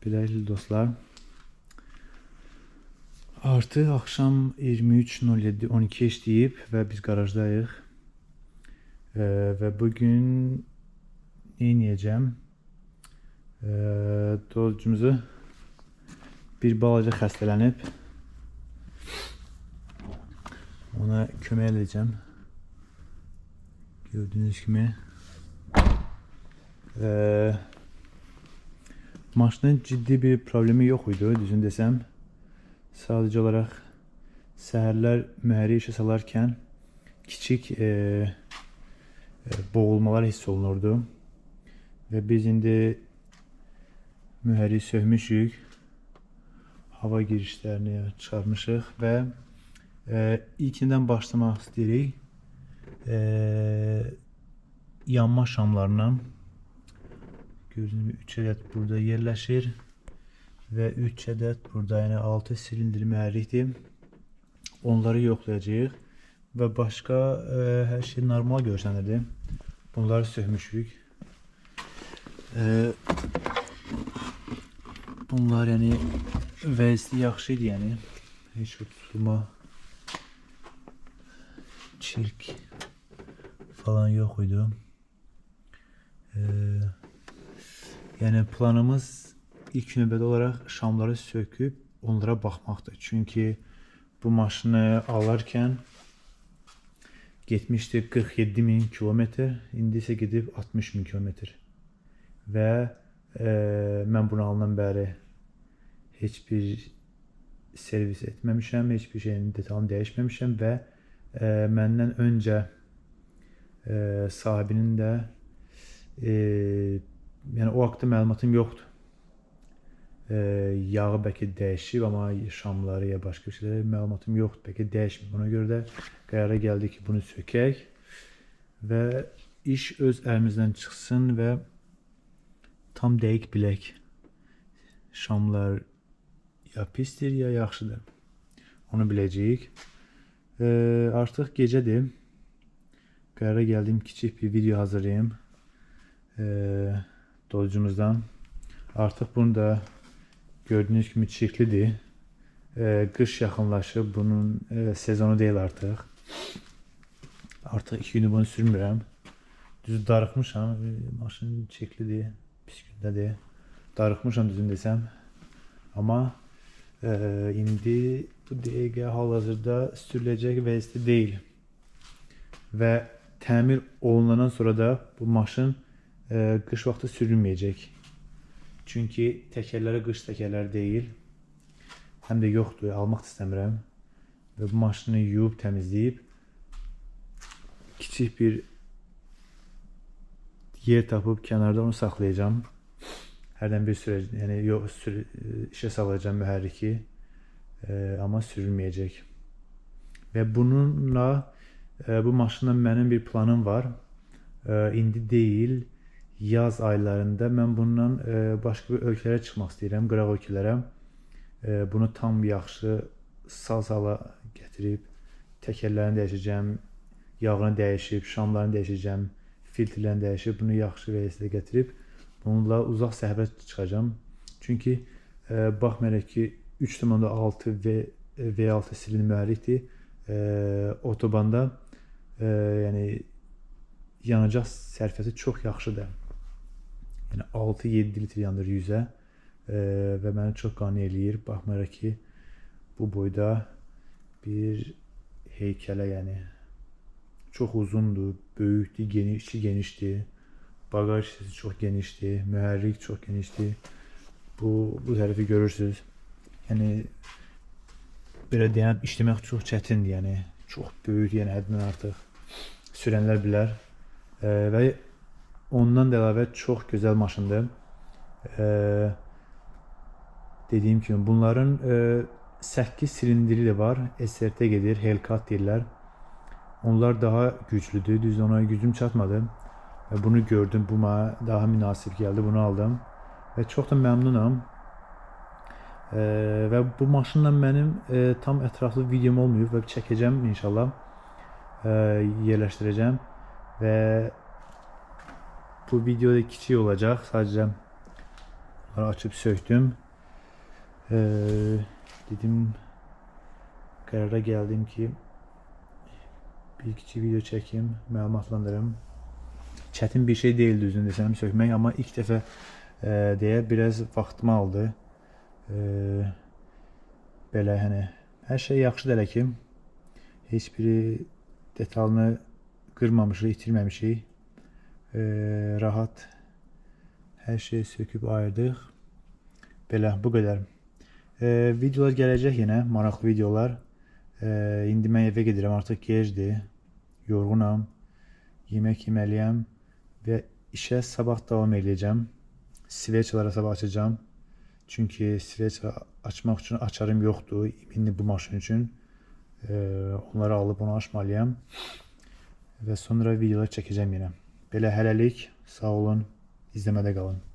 Biləkli dostlar. Artıq axşam 23:07-12 işləyib və biz qarajdayıq. Və bugün nə edəcəm? Dostumuzu bir balaca xəstələnib. Ona kömək edəcəm. Gördüyünüz kimi. Maşının ciddi bir problemi yox idi, düzün desəm. Sadəcə olaraq səhərlər mühərrik işə salarkən kiçik boğulmalar hiss olunurdu. Və biz indi mühərrik söhmüşük. Hava girişlərini çıxarmışıq və ilkindən başlamaq istəyirik. Yanma şamlarından. Gördüyünüz gibi 3 adet burada yerləşir və 3 adet burada, yəni 6 silindir mühərrikdir. Onları yoxlayacağıq və başqa hər şey normal görsənirdi. Bunları söhmüşük. Bunlar yəni vəziyyəti yaxşı idi, yəni heç bir tutulma, çirk falan yox idi. Yəni planımız ilk növbədə olaraq şamları söküb onlara baxmaqdır. Çünki bu maşını alarkən getmişdi 47.000 kilometr, indi isə gedib 60.000 kilometr. Və mən bunu alınan bəri heç bir servis etməmişəm, heç bir şeyin detalını dəyişməmişəm və məndən öncə sahibinin də yəni o haqda məlumatım yoxdur. Yağı bəlkə dəyişib, amma şamları ya başqa şeylər məlumatım yoxdur. Bəlkə dəyişməyib. Ona görə də qərara gəldi ki, bunu sökək və iş öz əlimizdən çıxsın və tam dəqiq bilək. Şamlar ya pisdir, ya yaxşıdır. Onu biləcəyik. Artıq gecədir. Qərara gəldim, kiçik bir video hazırlayayım. Dolucumuzdan. Artıq bunu da gördüyünüz kimi çirklidir. Qış yaxınlaşıb, bunun sezonu deyil artıq. Artıq 2 günü bunu sürmürəm. Düz darıxmışam, maşın çirklidir, pis gündədir. Darıxmışam düzün desəm. Amma indi bu dəqiqə hal-hazırda sürüləcək vəziyyətdə deyil. Və təmir olunandan sonra da bu maşın qış vaxtı sürülməyəcək. Çünki təkərləri qış təkərləri deyil. Həm də yoxdur, almaq istəmirəm. Və bu maşını yuyub, təmizləyib kiçik bir yer tapıb kənarda onu saxlayacağım. Hərdən bir sürəcəm, yəni işə salacağım mühərriki. Amma sürülməyəcək. Və bununla bu maşınla mənim bir planım var. İndi deyil, yaz aylarında mən bundan başqa bir ölkələrə çıxmaq istəyirəm, qıraq ölkələrə. Bunu tam yaxşı sal-sala gətirib, təkərlərini dəyişəcəm, yağını dəyişib, şamlarını dəyişəcəm, filtrlərini dəyişib, bunu yaxşı vəziyyətə gətirib, bununla uzaq səfərə çıxacağım. Çünki baxmayaraq ki, 3.6 V6 silindir mühərrikdir, otobanda yəni yanacaq sərfiyyatı çox yaxşıdır. Yəni 6-7 litr yandır 100-ə və məni çox qane eləyir. Baxmayaraq ki, bu boyda bir heykələ, yəni çox uzundur, böyükdür, içi genişdir, bagaj hissəsi çox genişdir, mühərrik çox genişdir. Bu tərəfi görürsünüz. Yəni belə deyəm, işləmək çox çətindir, yəni çox böyük, yəni həddindən artıq sürənlər bilər. Və ondan da əlavə çox gözəl maşındır. Dediyim kimi bunların 8 silindiri də var. SRT gedir, Hellcat deyirlər. Onlar daha güclüdür. Düz ona gücüm çatmadı. Və bunu gördüm. Bu mənə daha münasib gəldi. Bunu aldım. Və çox da məmnunam. Və bu maşınla mənim tam ətraflı videom olmayıb və çəkəcəm inşallah. Yerləşdirəcəm. Və bu videoda kiçik olacaq. Sadəcə Bunları açıb söktüm. Dedim, qərara gəldim ki, bir kiçik video çəkim, məlumatlandırım. Çətin bir şey deyildi düzünü desəm sökmək, amma ilk dəfə deyə biraz vaxtımı aldı. Belə hani hər şey yaxşıdır hələ ki. Heç biri detalını qırmamışıq, itirməmişik. Rahat hər şeyi söküb ayırdıq. Belə, bu qədər. Videolar gələcək yenə, maraqlı videolar. İndi mən evə gedirəm, artıq gecdir, yorğunam, yemək yeməliyəm və işə sabah davam edəcəm. Sveçalara sabah açacağım. Çünki sveça açmaq üçün açarım yoxdur, indi bu maşın üçün. Onları alıb onu açmalıyam və sonra videolar çəkəcəm yenə. Belə hələlik, sağ olun, izləmədə qalın.